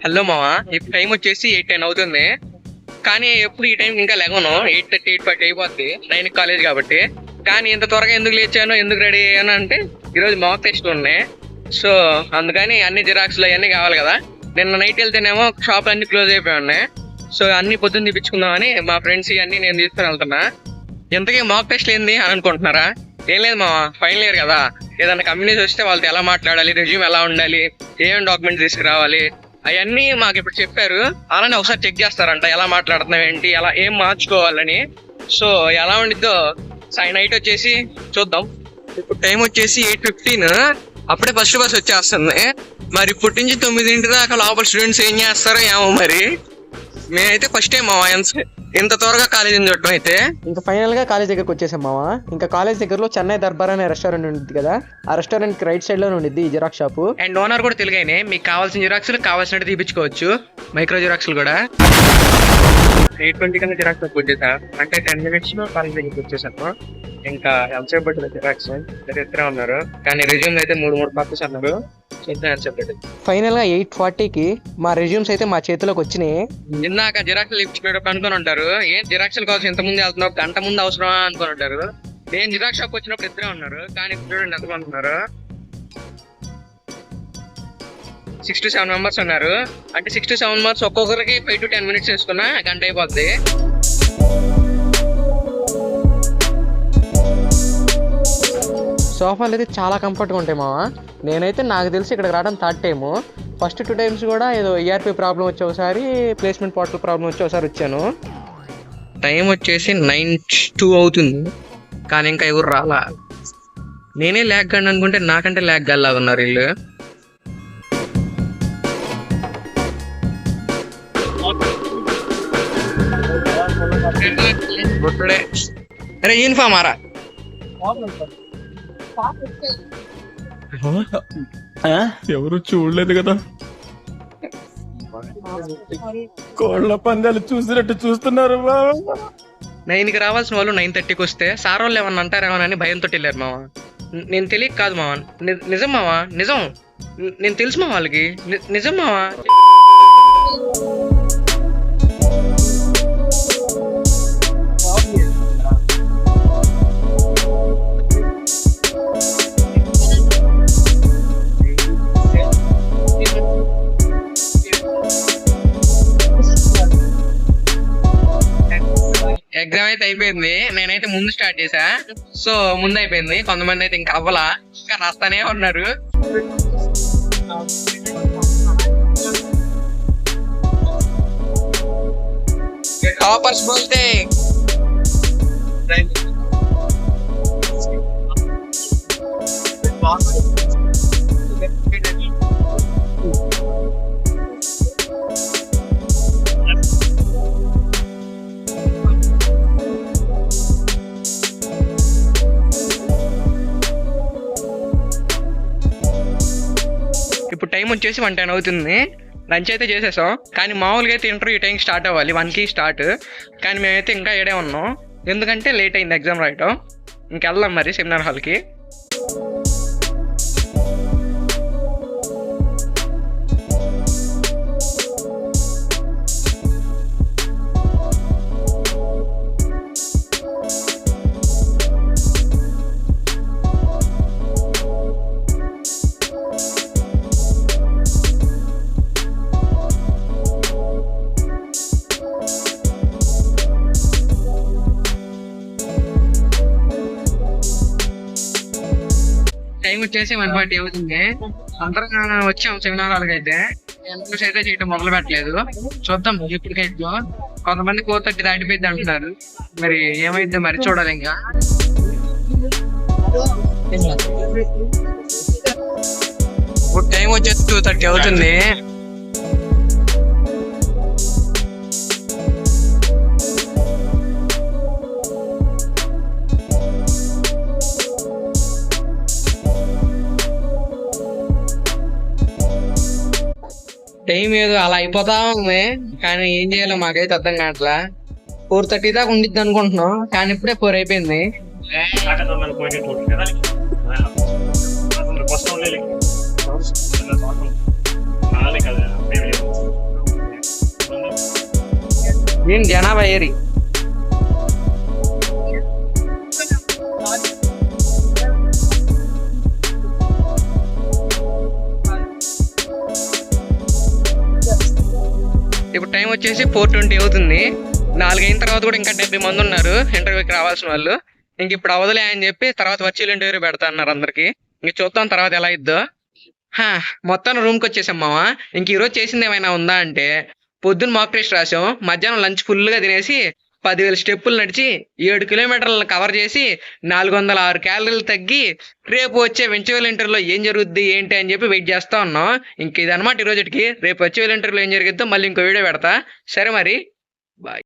Hello మావా, ఇప్పుడు time వచ్చేసి 8:10 అవుతుంది. కానీ ఎప్పుడు ఈ టైంకి ఇంకా లేవను. 8:30, 8:40 అయిపోద్ది. 9 కాలేజ్ కాబట్టి. కానీ ఇంత త్వరగా ఎందుకు లేచాను, ఎందుకు రెడీ అయ్యాను అంటే ఈరోజు మాక్ టెస్ట్ ఉన్నాయి. సో అందుకని అన్ని జిరాక్స్లు అవన్నీ కావాలి కదా. నిన్న నైట్ వెళ్తేనేమో షాప్ అన్ని క్లోజ్ అయిపోయి ఉన్నాయి. సో అన్ని పొద్దున్న తీపించుకుందామని మా ఫ్రెండ్స్ ఇవన్నీ నేను తీసుకుని వెళ్తున్నా. ఇంతకీ మాక్ టెస్ట్ ఏంది అని అనుకుంటున్నారా? ఏం లేదు మావా, ఫైనల్ ఇయర్ కదా. ఏదైనా కంపెనీస్ వస్తే వాళ్ళతో ఎలా మాట్లాడాలి, రెజ్యూమ్ ఎలా ఉండాలి, ఏమేమి డాక్యుమెంట్స్ తీసుకురావాలి అవన్నీ మాకు ఇప్పుడు చెప్పారు. అలానే ఒకసారి చెక్ చేస్తారంట ఎలా మాట్లాడుతున్నాం ఏంటి, ఎలా ఏం మార్చుకోవాలని. సో ఎలా ఉండిద్దో నైట్ వచ్చేసి చూద్దాం. ఇప్పుడు టైం వచ్చేసి 8:15. అప్పుడే ఫస్ట్ బస్ వచ్చేస్తుంది. మరి ఇప్పటి నుంచి 9 దాకా లోపల స్టూడెంట్స్ ఏం చేస్తారో ఏమో. మరి మేమైతే ఫస్ట్ టైం మావా ఇంత త్వరగా కాలేజీని చూడటం. అయితే ఇంకా ఫైనల్ గా కాలేజ్ దగ్గరకు వచ్చేసాం మావా. ఇంకా కాలేజ్ దగ్గరలో చెన్నై దర్బార్ అనే రెస్టారెంట్ ఉంటుంది కదా, ఆ రెస్టారెంట్ కి రైట్ సైడ్ లో ఉండిద్ది ఈ జిరాక్స్ షాప్. అండ్ ఓనర్ కూడా తెలుగునే. మీకు కావాల్సిన జిరాక్స్లు కావాల్సినట్టు తీపించుకోవచ్చు. మైక్రో జిరాక్స్లు కూడా 8:20 కన్నా జిరాక్స్ వచ్చేసా. అంటే 10 minutes లో కాలేజ్ దగ్గరికి వచ్చేసాను. ఇంకా ఎంతసేపు పట్టింది జిరాక్స్ ఇద్దరే ఉన్నారు. కానీ రెజ్యూమ్ అయితే 3 పర్పస్ అన్నారు. ఫైనల్ గా 8:40కి మా రెజ్యూమ్స్ అయితే మా చేతిలోకి వచ్చినాయి. ఇందాక జిరాక్స్లు ఇప్పించుకునేటప్పుడు అనుకుని ఉంటారు, ఏం జిరాక్స్ల కోసం ఇంత ముందు వెళ్తున్నావు, గంట ముందు అవసరమా అనుకుని ఉంటారు. నేను జిరాక్స్ షాప్ వచ్చినప్పుడు ఇద్దరే ఉన్నారు. కానీ చూడండి ఎంతమంది ఉన్నారు, 6 to 7 members ఉన్నారు. అంటే 6 to 7 members ఒక్కొక్కరికి 5 to 10 minutes వేసుకున్నా గంట అయిపోద్ది. సోఫాలు అయితే చాలా కంఫర్ట్గా ఉంటాయి మావా. నేనైతే నాకు తెలిసి ఇక్కడికి రావడం 3rd టైము. ఫస్ట్ 2 times కూడా ఏదో ERP ప్రాబ్లం వచ్చి ఒకసారి, ప్లేస్మెంట్ పోర్టల్ ప్రాబ్లం వచ్చి ఒకసారి వచ్చాను. టైం వచ్చేసి 9:02 అవుతుంది. కానీ ఇంకా ఎవరు రాలా. నేనే ల్యాగ్ గండి అనుకుంటే నాకంటే ల్యాగ్ గల్లాగా ఉన్నారు వీళ్ళు. అరే యూనిఫామ్ ఆరా ఎవరు చూడలేదు కదా, కోళ్ళ పందాలు చూసినట్టు చూస్తున్నారు. 9కి రావాల్సిన వాళ్ళు 9:30కి వస్తే సార్ వాళ్ళు ఏమన్నా అంటారేమోనని భయంతో వెళ్ళారు మావా. నేను తెలియక కాదు మావా, నిజం మావా, నిజం. నేను తెలుసు మా వాళ్ళకి, నిజం మావా. ఎగ్జామ్ అయితే అయిపోయింది. నేనైతే ముందు స్టార్ట్ చేశా. సో ముందు అయిపోయింది. కొంతమంది అయితే ఇంకా అవ్వలా, ఇంకా రాస్తానే ఉన్నారు. టాపర్స్ బోల్తే ఇప్పుడు టైం వచ్చేసి 1:10 అవుతుంది. లంచ్ అయితే చేసేసాం. కానీ మామూలుగా అయితే ఇంటర్వ్యూ టైం స్టార్ట్ అవ్వాలి 1కి స్టార్ట్. కానీ మేమైతే ఇంకా ఏడే ఉన్నాం, ఎందుకంటే లేట్ అయింది ఎగ్జామ్ రాయటం. ఇంకెళ్దాం మరి సెమినార్ హాల్కి. టైం వచ్చేసి 1:40 అవుతుంది. అందరం వచ్చాం సెమినార్ హాల్కి. అయితే ఎంట్రన్స్ అయితే చేయటం మొదలు పెట్టలేదు. చూద్దాం ఇప్పటికైతే. కొంతమంది 4:30 దాటిపోయింది అంటున్నారు. మరి ఏమైందో మరి చూడాలి. ఇంకా ఇప్పుడు టైం వచ్చేసి 2:30 అవుతుంది. టైం ఏదో అలా అయిపోతా ఉంది. కానీ ఏం చేయాలో మాకైతే అర్థం కావట్లా. 4:30 దాకా ఉండిద్ది అనుకుంటున్నాం, కానీ ఇప్పుడే 4 అయిపోయింది. Naale kada, మీన్ జనాభా ఏరి. ఇప్పుడు టైం వచ్చేసి 4:20 అవుతుంది. 4 అయిన తర్వాత కూడా ఇంకా 70 మంది ఉన్నారు ఇంటర్వ్యూకి రావాల్సిన వాళ్ళు. ఇంక ఇప్పుడు అవదలే అని చెప్పి తర్వాత వర్చువల్ ఇంటర్వ్యూ పెడతా అన్నారు అందరికి. ఇంక చూద్దాం తర్వాత ఎలా ఇద్దో. మొత్తం రూమ్కి వచ్చేసాం మావా. ఇంక ఈరోజు చేసింది ఏమైనా ఉందా అంటే, పొద్దున్న మాక్ టెస్ట్ రాసాం, మధ్యాహ్నం లంచ్ ఫుల్గా తినేసి 10,000 స్టెప్పులు నడిచి 7 కిలోమీటర్లను కవర్ చేసి 406 క్యాలరీలు తగ్గి రేపు వచ్చే వెంచువల్ ఇంటర్వ్యూలో ఏం జరుగుద్ది ఏంటి అని చెప్పి వెయిట్ చేస్తా ఉన్నాం. ఇంక ఇదనమాట ఈ రోజుకి. రేపు వచ్చే ఇంటర్వ్యూలో ఏం జరిగిద్దో మళ్ళీ ఇంకో వీడియో పెడతా. సరే మరి, బాయ్.